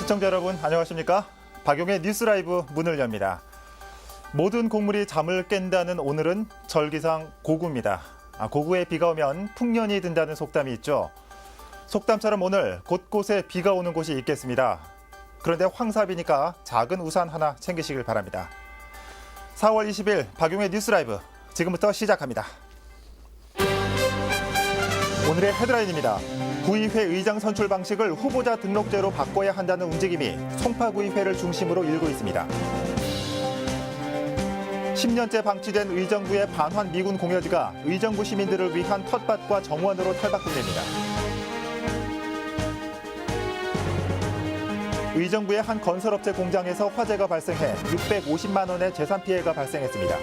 시청자 여러분 안녕하십니까? 박용의 뉴스 라이브 문을 엽니다. 모든 곡물이 잠을 깬다는 오늘은 절기상 고구입니다. 고구에 비가 오면 풍년이 든다는 속담이 있죠. 속담처럼 오늘 곳곳에 비가 오는 곳이 있겠습니다. 그런데 황사비니까 작은 우산 하나 챙기시길 바랍니다. 4월 20일 박용의 뉴스 라이브 지금부터 시작합니다. 오늘의 헤드라인입니다. 구의회 의장 선출 방식을 후보자 등록제로 바꿔야 한다는 움직임이 송파구의회를 중심으로 일고 있습니다. 10년째 방치된 의정부의 반환 미군 공여지가 의정부 시민들을 위한 텃밭과 정원으로 탈바꿈됩니다. 의정부의 한 건설업체 공장에서 화재가 발생해 650만 원의 재산 피해가 발생했습니다.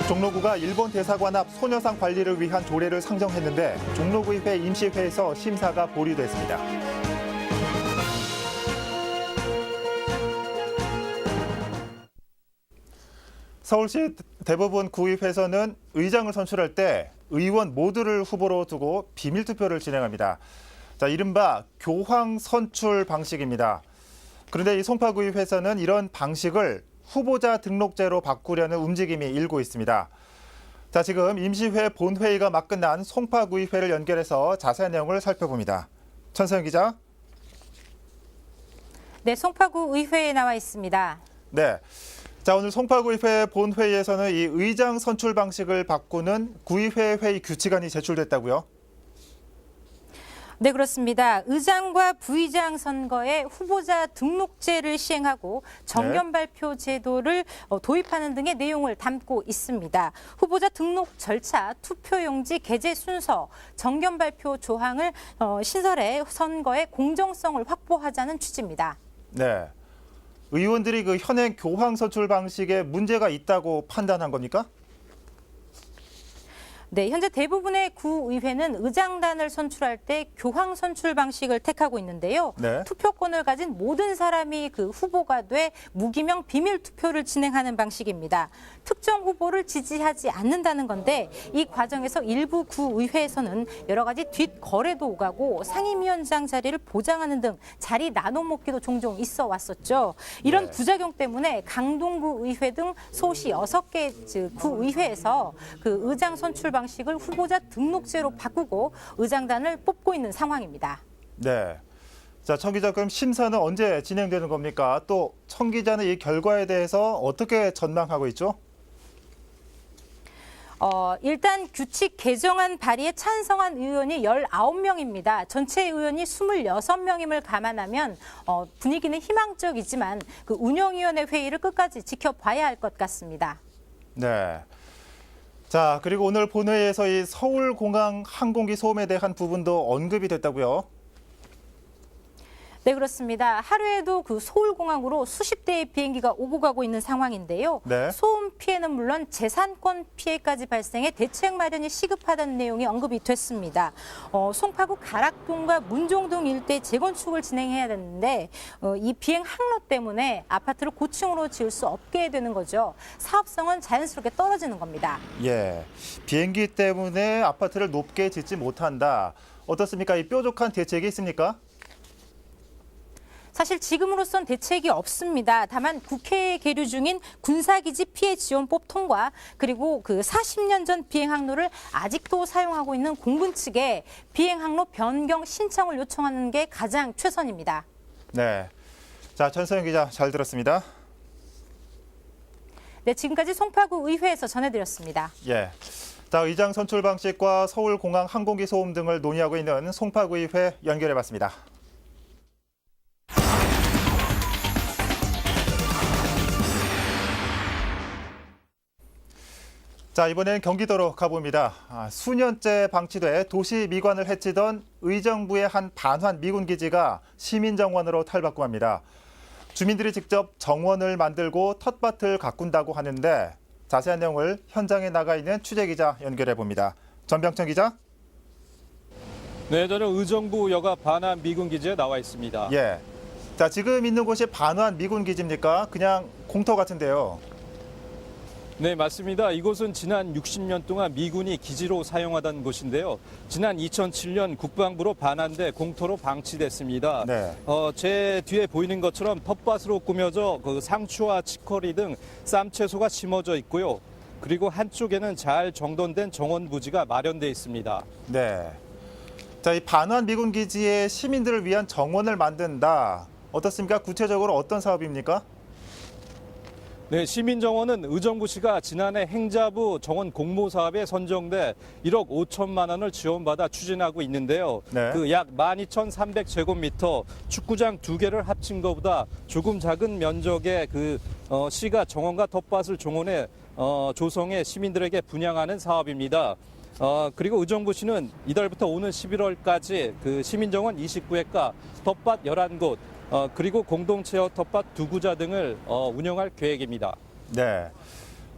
종로구가 일본 대사관 앞 소녀상 관리를 위한 조례를 상정했는데 종로구의회 임시회에서 심사가 보류됐습니다. 서울시 대부분 구의회에서는 의장을 선출할 때 의원 모두를 후보로 두고 비밀투표를 진행합니다. 자, 이른바 교황 선출 방식입니다. 그런데 이 송파구의회에서는 이런 방식을 후보자 등록제로 바꾸려는 움직임이 일고 있습니다. 자, 지금 임시회 본회의가 막 끝난 송파구의회를 연결해서 자세한 내용을 살펴봅니다. 천서영 기자. 네, 송파구 의회에 나와 있습니다. 네. 자, 오늘 송파구의회 본회의에서는 이 의장 선출 방식을 바꾸는 구의회 회의 규칙안이 제출됐다고요? 네, 그렇습니다. 의장과 부의장 선거에 후보자 등록제를 시행하고 정견 발표 제도를 도입하는 등의 내용을 담고 있습니다. 후보자 등록 절차, 투표용지 게재 순서, 정견 발표 조항을 신설해 선거의 공정성을 확보하자는 취지입니다. 네. 의원들이 그 현행 교황 선출 방식에 문제가 있다고 판단한 겁니까? 네, 현재 대부분의 구의회는 의장단을 선출할 때 교황 선출 방식을 택하고 있는데요. 네. 투표권을 가진 모든 사람이 그 후보가 돼 무기명 비밀 투표를 진행하는 방식입니다. 특정 후보를 지지하지 않는다는 건데 이 과정에서 일부 구의회에서는 여러 가지 뒷거래도 오가고 상임위원장 자리를 보장하는 등 자리 나눠 먹기도 종종 있어 왔었죠. 이런 네. 부작용 때문에 강동구 의회 등 소시 6개 구의회에서 그 의장 선출 방식을 후보자 등록제로 바꾸고 의장단을 뽑고 있는 상황입니다. 네. 자, 청 기자, 그럼 심사는 언제 진행되는 겁니까? 또 청 기자는 이 결과에 대해서 어떻게 전망하고 있죠? 일단 규칙 개정안 발의에 찬성한 의원이 19명입니다. 전체 의원이 26명임을 감안하면 분위기는 희망적이지만 그 운영위원회 회의를 끝까지 지켜봐야 할 것 같습니다. 네. 자, 그리고 오늘 본회의에서 이 서울공항 항공기 소음에 대한 부분도 언급이 됐다고요? 네, 그렇습니다. 하루에도 그 서울공항으로 수십 대의 비행기가 오고 가고 있는 상황인데요. 네. 소음 피해는 물론 재산권 피해까지 발생해 대책 마련이 시급하다는 내용이 언급이 됐습니다. 송파구 가락동과 문종동 일대 재건축을 진행해야 되는데 이 비행 항로 때문에 아파트를 고층으로 지을 수 없게 되는 거죠. 사업성은 자연스럽게 떨어지는 겁니다. 예. 비행기 때문에 아파트를 높게 짓지 못한다. 어떻습니까? 이 뾰족한 대책이 있습니까? 사실 지금으로선 대책이 없습니다. 다만 국회에 계류 중인 군사기지 피해 지원법 통과 그리고 그 40년 전 비행 항로를 아직도 사용하고 있는 공군 측에 비행 항로 변경 신청을 요청하는 게 가장 최선입니다. 네. 자, 천서영 기자 잘 들었습니다. 네, 지금까지 송파구 의회에서 전해드렸습니다. 예. 자, 의장 선출 방식과 서울공항 항공기 소음 등을 논의하고 있는 송파구의회 연결해봤습니다. 자, 이번엔 경기도로 가봅니다. 수년째 방치돼 도시 미관을 해치던 의정부의 한 반환 미군 기지가 시민정원으로 탈바꿈합니다. 주민들이 직접 정원을 만들고 텃밭을 가꾼다고 하는데 자세한 내용을 현장에 나가 있는 취재기자 연결해 봅니다. 전병천 기자. 네, 저는 의정부 여가 반환 미군 기지에 나와 있습니다. 예. 자, 지금 있는 곳이 반환 미군 기지입니까? 그냥 공터 같은데요. 네, 맞습니다. 이곳은 지난 60년 동안 미군이 기지로 사용하던 곳인데요. 지난 2007년 국방부로 반환돼 공터로 방치됐습니다. 네. 제 뒤에 보이는 것처럼 텃밭으로 꾸며져 그 상추와 치커리 등 쌈채소가 심어져 있고요. 그리고 한쪽에는 잘 정돈된 정원 부지가 마련돼 있습니다. 네. 자, 이 반환 미군 기지에 시민들을 위한 정원을 만든다. 어떻습니까? 구체적으로 어떤 사업입니까? 네, 시민정원은 의정부시가 지난해 행자부 정원 공모 사업에 선정돼 1억 5천만 원을 지원받아 추진하고 있는데요. 네. 그 약 12,300제곱미터 축구장 2개를 합친 것보다 조금 작은 면적의 시가 정원과 텃밭을 종원해 조성해 시민들에게 분양하는 사업입니다. 그리고 의정부시는 이달부터 오는 11월까지 그 시민정원 29획과 텃밭 11곳, 그리고 공동체어 텃밭 2구자 등을 운영할 계획입니다. 네.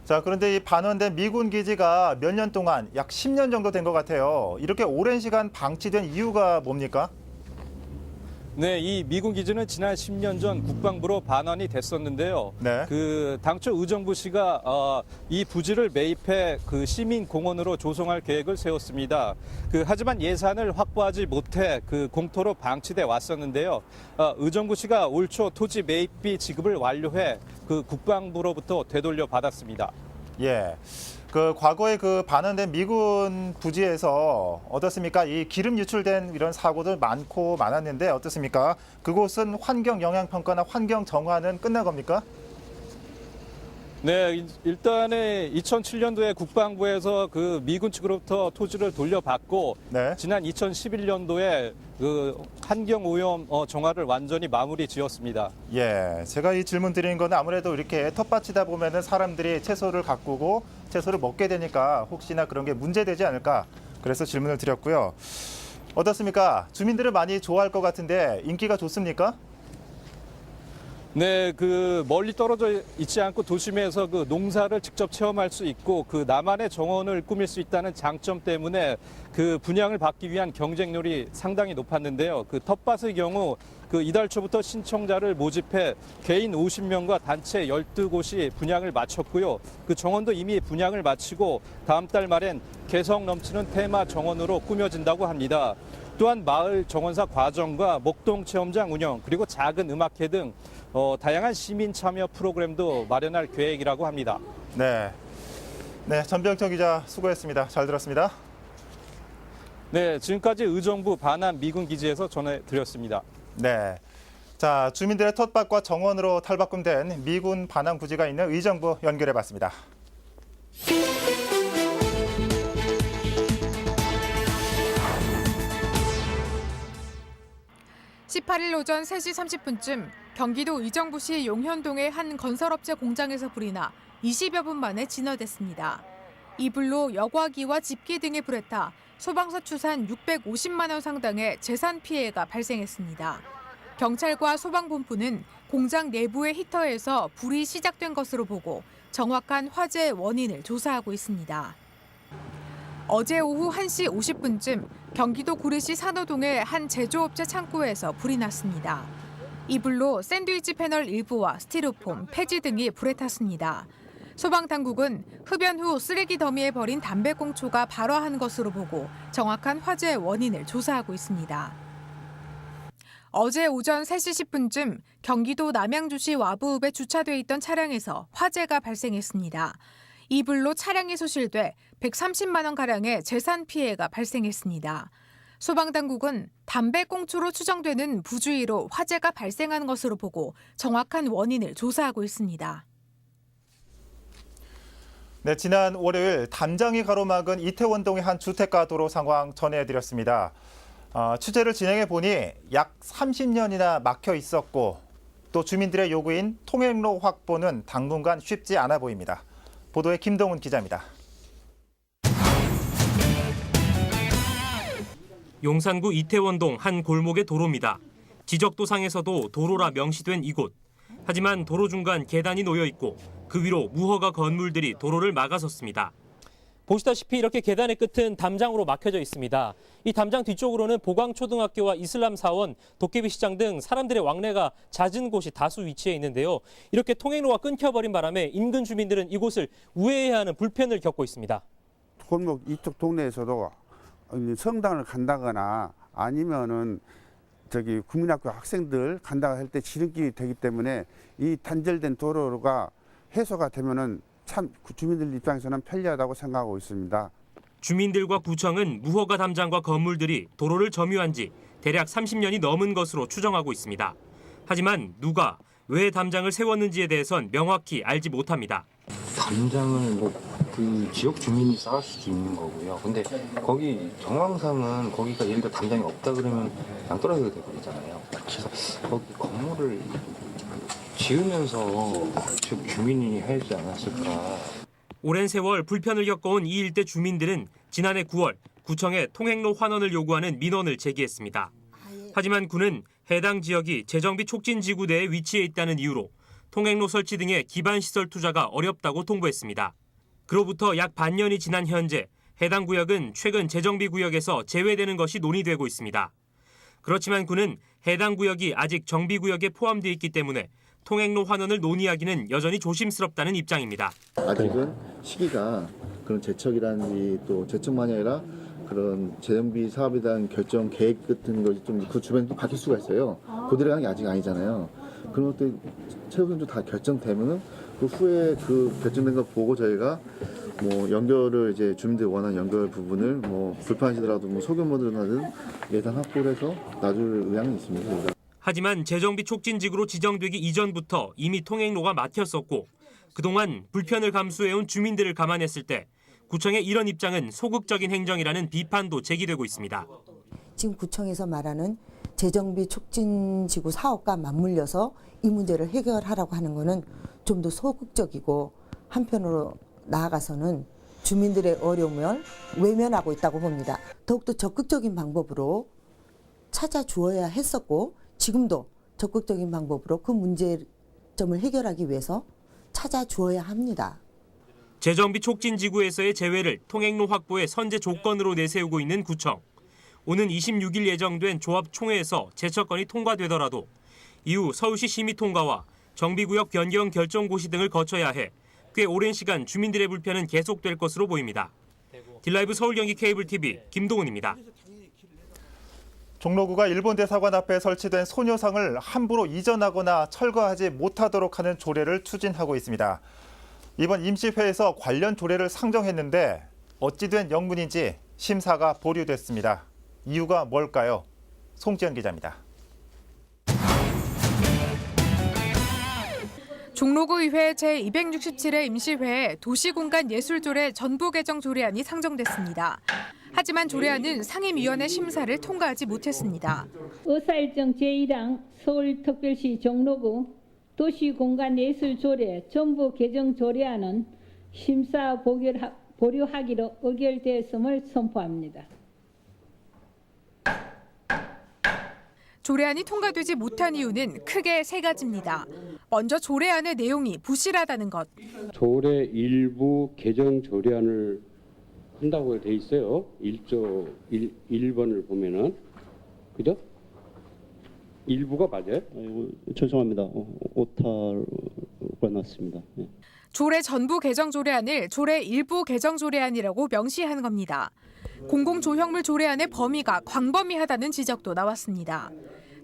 자, 그런데 이 반환된 미군 기지가 몇 년 동안 약 10년 정도 된 것 같아요. 이렇게 오랜 시간 방치된 이유가 뭡니까? 네, 이 미군 기지는 지난 10년 전 국방부로 반환이 됐었는데요. 네. 그 당초 의정부시가 이 부지를 매입해 그 시민 공원으로 조성할 계획을 세웠습니다. 하지만 예산을 확보하지 못해 그 공터로 방치돼 왔었는데요. 의정부시가 올 초 토지 매입비 지급을 완료해 그 국방부로부터 되돌려 받았습니다. 예. 과거에 반환된 미군 부지에서 어떻습니까? 이 기름 유출된 이런 사고들 많았는데 어떻습니까? 그곳은 환경 영향 평가나 환경 정화는 끝난 겁니까? 네, 일단은 2007년도에 국방부에서 그 미군 측으로부터 토지를 돌려받고 네. 지난 2011년도에 그 환경 오염 정화를 완전히 마무리 지었습니다. 예. 제가 이 질문 드리는 건 아무래도 이렇게 텃밭이다 보면은 사람들이 채소를 가꾸고 채소를 먹게 되니까 혹시나 그런 게 문제되지 않을까. 그래서 질문을 드렸고요. 어떻습니까? 주민들은 많이 좋아할 것 같은데 인기가 좋습니까? 네, 멀리 떨어져 있지 않고 도심에서 그 농사를 직접 체험할 수 있고 그 나만의 정원을 꾸밀 수 있다는 장점 때문에 그 분양을 받기 위한 경쟁률이 상당히 높았는데요. 텃밭의 경우 이달 초부터 신청자를 모집해 개인 50명과 단체 12곳이 분양을 마쳤고요. 정원도 이미 분양을 마치고 다음 달 말엔 개성 넘치는 테마 정원으로 꾸며진다고 합니다. 또한 마을 정원사 과정과 목동 체험장 운영 그리고 작은 음악회 등 다양한 시민 참여 프로그램도 마련할 계획이라고 합니다. 네. 네, 전병철 기자 수고했습니다. 잘 들었습니다. 네, 지금까지 의정부 반환 미군 기지에서 전해드렸습니다. 네. 자, 주민들의 텃밭과 정원으로 탈바꿈된 미군 반환 부지가 있는 의정부 연결해봤습니다. 18일 오전 3시 30분쯤 경기도 의정부시 용현동의 한 건설업체 공장에서 불이 나 20여 분 만에 진화됐습니다. 이 불로 여과기와 집기 등에 불에 타 소방서 추산 650만 원 상당의 재산 피해가 발생했습니다. 경찰과 소방본부는 공장 내부의 히터에서 불이 시작된 것으로 보고 정확한 화재 원인을 조사하고 있습니다. 어제 오후 1시 50분쯤 경기도 구리시 산호동의 한 제조업체 창고에서 불이 났습니다. 이 불로 샌드위치 패널 일부와 스티로폼, 폐지 등이 불에 탔습니다. 소방당국은 흡연 후 쓰레기 더미에 버린 담배꽁초가 발화한 것으로 보고 정확한 화재 원인을 조사하고 있습니다. 어제 오전 3시 10분쯤 경기도 남양주시 와부읍에 주차돼 있던 차량에서 화재가 발생했습니다. 이 불로 차량이 소실돼 130만 원가량의 재산 피해가 발생했습니다. 소방당국은 담배꽁초로 추정되는 부주의로 화재가 발생한 것으로 보고 정확한 원인을 조사하고 있습니다. 네, 지난 월요일 담장이 가로막은 이태원동의 한 주택가 도로 상황 전해드렸습니다. 취재를 진행해 보니 약 30년이나 막혀 있었고 또 주민들의 요구인 통행로 확보는 당분간 쉽지 않아 보입니다. 보도에 김동훈 기자입니다. 용산구 이태원동 한 골목의 도로입니다. 지적도상에서도 도로라 명시된 이곳. 하지만 도로 중간 계단이 놓여 있고 그 위로 무허가 건물들이 도로를 막아섰습니다. 보시다시피 이렇게 계단의 끝은 담장으로 막혀져 있습니다. 이 담장 뒤쪽으로는 보광초등학교와 이슬람사원, 도깨비시장 등 사람들의 왕래가 잦은 곳이 다수 위치해 있는데요. 이렇게 통행로가 끊겨버린 바람에 인근 주민들은 이곳을 우회해야 하는 불편을 겪고 있습니다. 골목 이쪽 동네에서도 성당을 간다거나 아니면은 저기 국민학교 학생들 간다고 할 때 지름길이 되기 때문에 이 단절된 도로가 해소가 되면은 참 주민들 입장에서는 편리하다고 생각하고 있습니다. 주민들과 구청은 무허가 담장과 건물들이 도로를 점유한 지 대략 30년이 넘은 것으로 추정하고 있습니다. 하지만 누가 왜 담장을 세웠는지에 대해선 명확히 알지 못합니다. 담장을 그 지역 주민이 쌓을 수도 있는 거고요. 근데 거기 정황상은 거기가 예를 들어 담장이 없다 그러면 양떨어지게 돼버리잖아요. 그래서 거기 건물을 지으면서 지역 주민이 하지 않았을까. 오랜 세월 불편을 겪어온 이 일대 주민들은 지난해 9월 구청에 통행로 환원을 요구하는 민원을 제기했습니다. 하지만 구는 해당 지역이 재정비 촉진지구 내에 위치해 있다는 이유로 통행로 설치 등의 기반시설 투자가 어렵다고 통보했습니다. 그로부터 약 반년이 지난 현재 해당 구역은 최근 재정비 구역에서 제외되는 것이 논의되고 있습니다. 그렇지만 구는 해당 구역이 아직 정비구역에 포함되어 있기 때문에 통행로 환원을 논의하기는 여전히 조심스럽다는 입장입니다. 아직은 시기가 그런 제척이라든지 또 제척만이 아니라 그런 재정비 사업에 대한 결정 계획 같은 것이 좀 그 주변에 또 바뀔 수가 있어요. 그대로 하는 게 아직 아니잖아요. 그런 것들 최우선적으로 다 결정되면은 그 후에 그 결정된 거 보고 저희가 뭐 연결을 이제 주민들이 원하는 연결 부분을 뭐 불편하시더라도 뭐 소규모든 하든 예산 확보를 해서 놔줄 의향이 있습니다. 저희가. 하지만 재정비 촉진지구로 지정되기 이전부터 이미 통행로가 막혔었고 그동안 불편을 감수해온 주민들을 감안했을 때 구청의 이런 입장은 소극적인 행정이라는 비판도 제기되고 있습니다. 지금 구청에서 말하는 재정비 촉진지구 사업과 맞물려서 이 문제를 해결하라고 하는 것은 좀 더 소극적이고 한편으로 나아가서는 주민들의 어려움을 외면하고 있다고 봅니다. 더욱더 적극적인 방법으로 찾아주어야 했었고 지금도 적극적인 방법으로 그 문제점을 해결하기 위해서 찾아주어야 합니다. 재정비 촉진지구에서의 제외를 통행로 확보의 선제 조건으로 내세우고 있는 구청. 오는 26일 예정된 조합총회에서 제척건이 통과되더라도 이후 서울시 심의 통과와 정비구역 변경 결정 고시 등을 거쳐야 해 꽤 오랜 시간 주민들의 불편은 계속될 것으로 보입니다. 딜라이브 서울 경기 케이블 TV 김동훈입니다. 종로구가 일본 대사관 앞에 설치된 소녀상을 함부로 이전하거나 철거하지 못하도록 하는 조례를 추진하고 있습니다. 이번 임시회에서 관련 조례를 상정했는데 어찌된 영문인지 심사가 보류됐습니다. 이유가 뭘까요? 송지연 기자입니다. 종로구의회 제267회 임시회에 도시공간예술조례 전부 개정 조례안이 상정됐습니다. 하지만 조례안은 상임위원회 심사를 통과하지 못했습니다. 의사일정 제1항 서울특별시 종로구 도시공간예술조례 전부 개정 조례안은 심사 보류하기로 의결되었음을 선포합니다. 조례안이 통과되지 못한 이유는 크게 세 가지입니다. 먼저 조례안의 내용이 부실하다는 것. 조례 일부 개정 조례안을 한다고 돼 있어요. 1조 1번을 보면은 그죠? 일부가 맞아요? 죄송합니다. 오타가 났습니다. 네. 조례 전부 개정 조례안을 조례 일부 개정 조례안이라고 명시한 겁니다. 공공조형물 조례안의 범위가 광범위하다는 지적도 나왔습니다.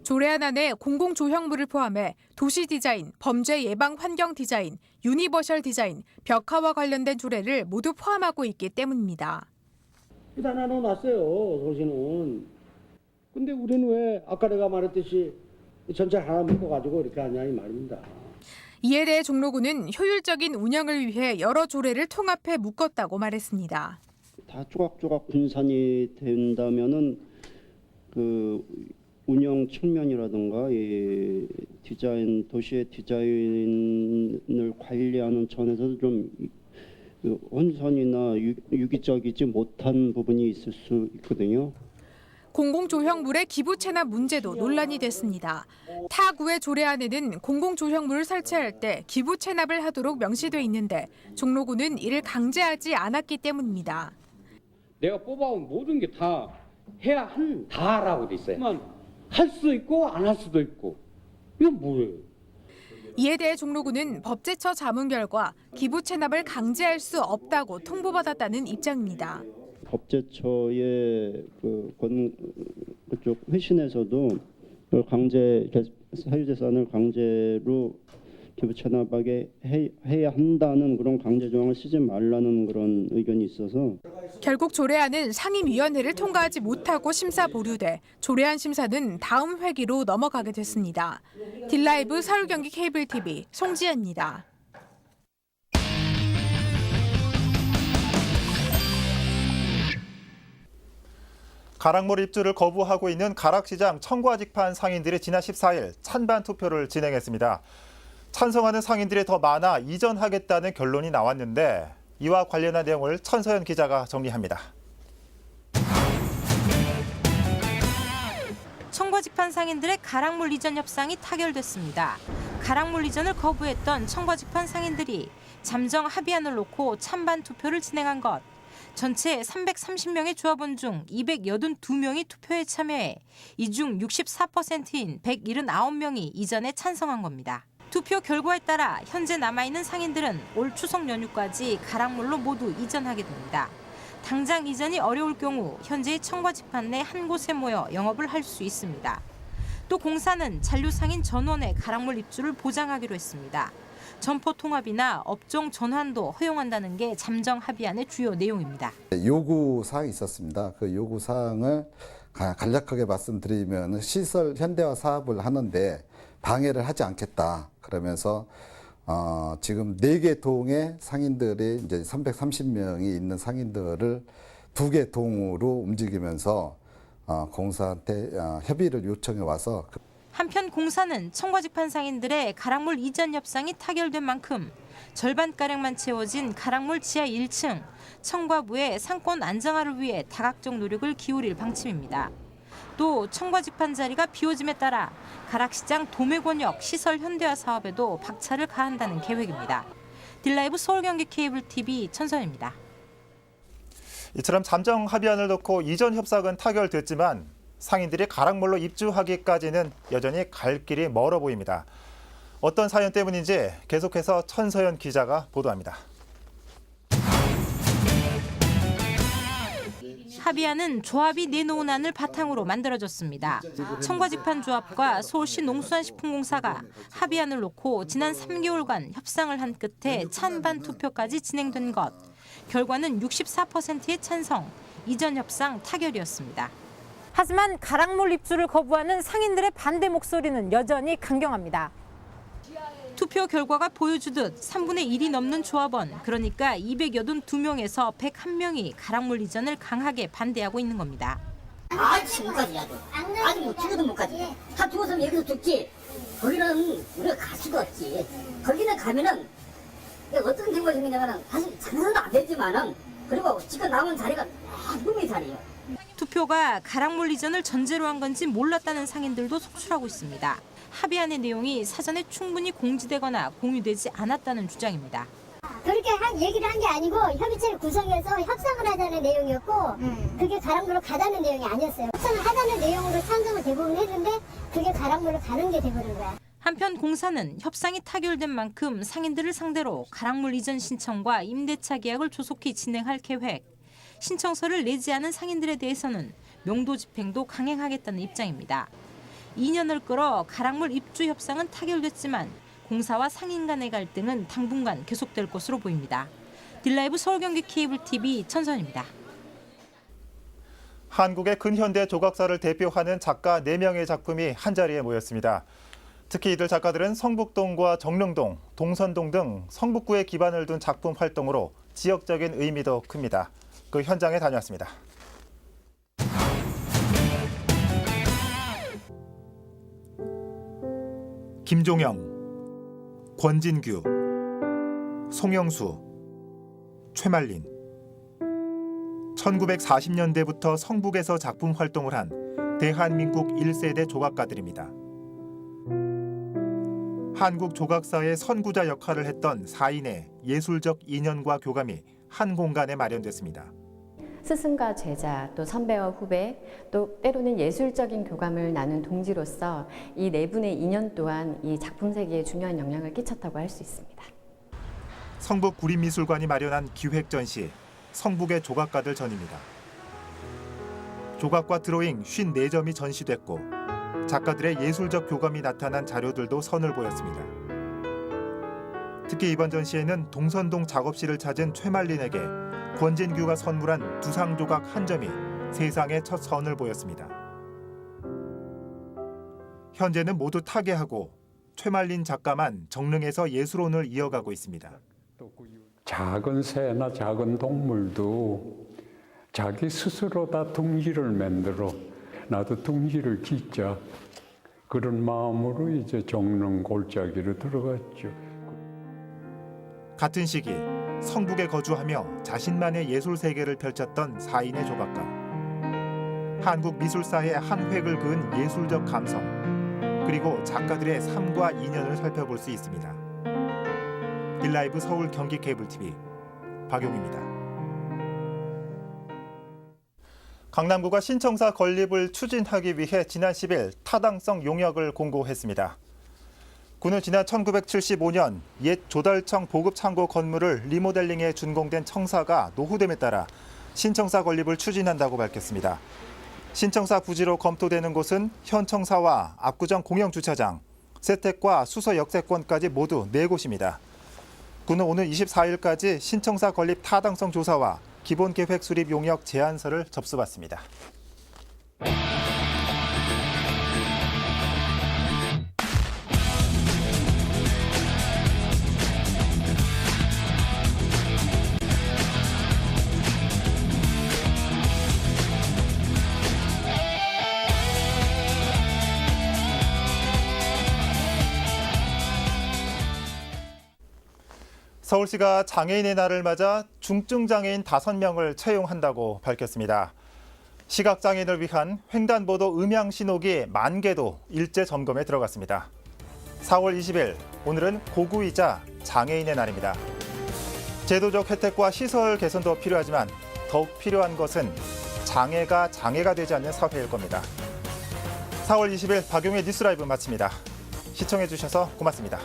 조례안 안에 공공조형물을 포함해 도시 디자인, 범죄 예방 환경 디자인, 유니버셜 디자인, 벽화와 관련된 조례를 모두 포함하고 있기 때문입니다. 일단 나눠놨어요. 도시는. 근데 우리는 왜 아까 내가 말했듯이 전체 하나 묶어가지고 이렇게 하냐 이 말입니다. 이에 대해 종로구는 효율적인 운영을 위해 여러 조례를 통합해 묶었다고 말했습니다. 다 조각조각 분산이 된다면은 그 운영 측면이라든가 이 디자인 도시의 디자인을 관리하는 전에서도 좀 혼선이나 유기적이지 못한 부분이 있을 수 있거든요. 공공조형물의 기부 체납 문제도 논란이 됐습니다. 타 구의 조례안에는 공공조형물을 설치할 때 기부 체납을 하도록 명시돼 있는데 종로구는 이를 강제하지 않았기 때문입니다. 내가 뽑아온 모든 게 다 해야 한다라고 돼 있어요. 할 수 있고 안 할 수도 있고. 이건 뭐예요? 이에 대해 종로구는 법제처 자문 결과 기부 체납을 강제할 수 없다고 통보받았다는 입장입니다. 법제처의 그쪽 회신에서도 사유재산을 강제로 기부 체납하게 해야 한다는 그런 강제 조항을 쓰지 말라는 그런 의견이 있어서 결국 조례안은 상임위원회를 통과하지 못하고 심사 보류돼 조례안 심사는 다음 회기로 넘어가게 됐습니다. 딜라이브 서울 경기 케이블 TV 송지연입니다. 가락물 입주를 거부하고 있는 가락시장 청과직판 상인들이 지난 14일 찬반 투표를 진행했습니다. 찬성하는 상인들이 더 많아 이전하겠다는 결론이 나왔는데 이와 관련한 내용을 천서연 기자가 정리합니다. 청과직판 상인들의 가락물 이전 협상이 타결됐습니다. 가락물 이전을 거부했던 청과직판 상인들이 잠정 합의안을 놓고 찬반 투표를 진행한 것. 전체 330명의 조합원 중 282명이 투표에 참여해 이 중 64%인 179명이 이전에 찬성한 겁니다. 투표 결과에 따라 현재 남아있는 상인들은 올 추석 연휴까지 가락물로 모두 이전하게 됩니다. 당장 이전이 어려울 경우 현재의 청과직판 내 한 곳에 모여 영업을 할 수 있습니다. 또 공사는 잔류상인 전원의 가락물 입주를 보장하기로 했습니다. 점포 통합이나 업종 전환도 허용한다는 게 잠정 합의안의 주요 내용입니다. 요구사항이 있었습니다. 그 요구사항을 간략하게 말씀드리면 시설 현대화 사업을 하는데 방해를 하지 않겠다. 그러면서 지금 4개 동의 상인들이 이제 330명이 있는 상인들을 2개 동으로 움직이면서 공사한테 협의를 요청해 와서 한편 공사는 청과직판 상인들의 가락물 이전 협상이 타결된 만큼 절반가량만 채워진 가락물 지하 1층 청과부의 상권 안정화를 위해 다각적 노력을 기울일 방침입니다. 또 청과직판 자리가 비워짐에 따라 가락시장 도매권역 시설 현대화 사업에도 박차를 가한다는 계획입니다. 딜라이브 서울 경기 케이블 TV 천선입니다. 이처럼 잠정 합의안을 놓고 이전 협상은 타결됐지만 상인들이 가락물로 입주하기까지는 여전히 갈 길이 멀어 보입니다. 어떤 사연 때문인지 계속해서 천서연 기자가 보도합니다. 합의안은 조합이 내놓은 안을 바탕으로 만들어졌습니다. 청과직판조합과 서울시 농수산식품공사가 합의안을 놓고 지난 3개월간 협상을 한 끝에 찬반 투표까지 진행된 것. 결과는 64%의 찬성, 이전 협상 타결이었습니다. 하지만 가락물 입주를 거부하는 상인들의 반대 목소리는 여전히 강경합니다. 투표 결과가 보여주듯 3분의 1이 넘는 조합원, 그러니까 282명에서 101명이 가락물 이전을 강하게 반대하고 있는 겁니다. 지금까지 해야 돼. 아직 뭐 죽어도 못 가지. 다 죽었으면 여기서 죽지. 거기는 우리가 갈 수가 없지. 거기는 가면은 어떤 경우가 생기냐면은 사실 장사도 안 되지만은 그리고 지금 남은 자리가 놈의 자리예요. 투표가 가락물 이전을 전제로 한 건지 몰랐다는 상인들도 속출하고 있습니다. 합의안의 내용이 사전에 충분히 공지되거나 공유되지 않았다는 주장입니다. 그렇게 얘기를 한 게 아니고 협의체를 구성해서 협상을 하자는 내용이었고 그게 가락물로 가자는 내용이 아니었어요. 협상을 하자는 내용으로 찬성을 대부분 했는데 그게 가락물로 가는 게 돼버린 거야. 한편 공사는 협상이 타결된 만큼 상인들을 상대로 가락물 이전 신청과 임대차 계약을 조속히 진행할 계획. 신청서를 내지 않은 상인들에 대해서는 명도 집행도 강행하겠다는 입장입니다. 2년을 끌어 가락물 입주 협상은 타결됐지만 공사와 상인 간의 갈등은 당분간 계속될 것으로 보입니다. 딜라이브 서울 경기 케이블 TV 천선입니다. 한국의 근현대 조각사를 대표하는 작가 4명의 작품이 한자리에 모였습니다. 특히 이들 작가들은 성북동과 정릉동, 동선동 등 성북구에 기반을 둔 작품 활동으로 지역적인 의미도 큽니다. 그 현장에 다녀왔습니다. 김종영, 권진규, 송영수, 최말린. 1940년대부터 성북에서 작품 활동을 한 대한민국 1세대 조각가들입니다. 한국 조각사의 선구자 역할을 했던 4인의 예술적 인연과 교감이 한 공간에 마련됐습니다. 스승과 제자, 또 선배와 후배, 또 때로는 예술적인 교감을 나눈 동지로서 이 네 분의 인연 또한 이 작품 세계에 중요한 영향을 끼쳤다고 할 수 있습니다. 성북 구립미술관이 마련한 기획 전시, 성북의 조각가들 전입니다. 조각과 드로잉 54점이 전시됐고 작가들의 예술적 교감이 나타난 자료들도 선을 보였습니다. 특히 이번 전시에는 동선동 작업실을 찾은 최말린에게 권진규가 선물한 두상 조각 한 점이 세상의 첫 선을 보였습니다. 현재는 모두 타계하고 최말린 작가만 정릉에서 예술혼을 이어가고 있습니다. 작은 새나 작은 동물도 자기 스스로 다 둥지를 만들어 나도 둥지를 짓자 그런 마음으로 이제 정릉 골짜기로 들어갔죠. 같은 시기 성북에 거주하며 자신만의 예술 세계를 펼쳤던 4인의 조각가. 한국 미술사의 한 획을 그은 예술적 감성, 그리고 작가들의 삶과 인연을 살펴볼 수 있습니다. 일라이브 서울 경기 케이블 TV 박용입니다. 강남구가 신청사 건립을 추진하기 위해 지난 10일 타당성 용역을 공고했습니다. 구는 지난 1975년 옛 조달청 보급창고 건물을 리모델링해 준공된 청사가 노후됨에 따라 신청사 건립을 추진한다고 밝혔습니다. 신청사 부지로 검토되는 곳은 현 청사와 압구정 공영주차장, 세택과 수서 역세권까지 모두 4곳입니다. 구는 오늘 24일까지 신청사 건립 타당성 조사와 기본계획 수립 용역 제안서를 접수받습니다. 서울시가 장애인의 날을 맞아 중증 장애인 5명을 채용한다고 밝혔습니다. 시각장애인을 위한 횡단보도 음향 신호기 10,000개도 일제 점검에 들어갔습니다. 4월 20일, 오늘은 고구이자 장애인의 날입니다. 제도적 혜택과 시설 개선도 필요하지만 더욱 필요한 것은 장애가 되지 않는 사회일 겁니다. 4월 20일 박용의 뉴스라이브 마칩니다. 시청해주셔서 고맙습니다.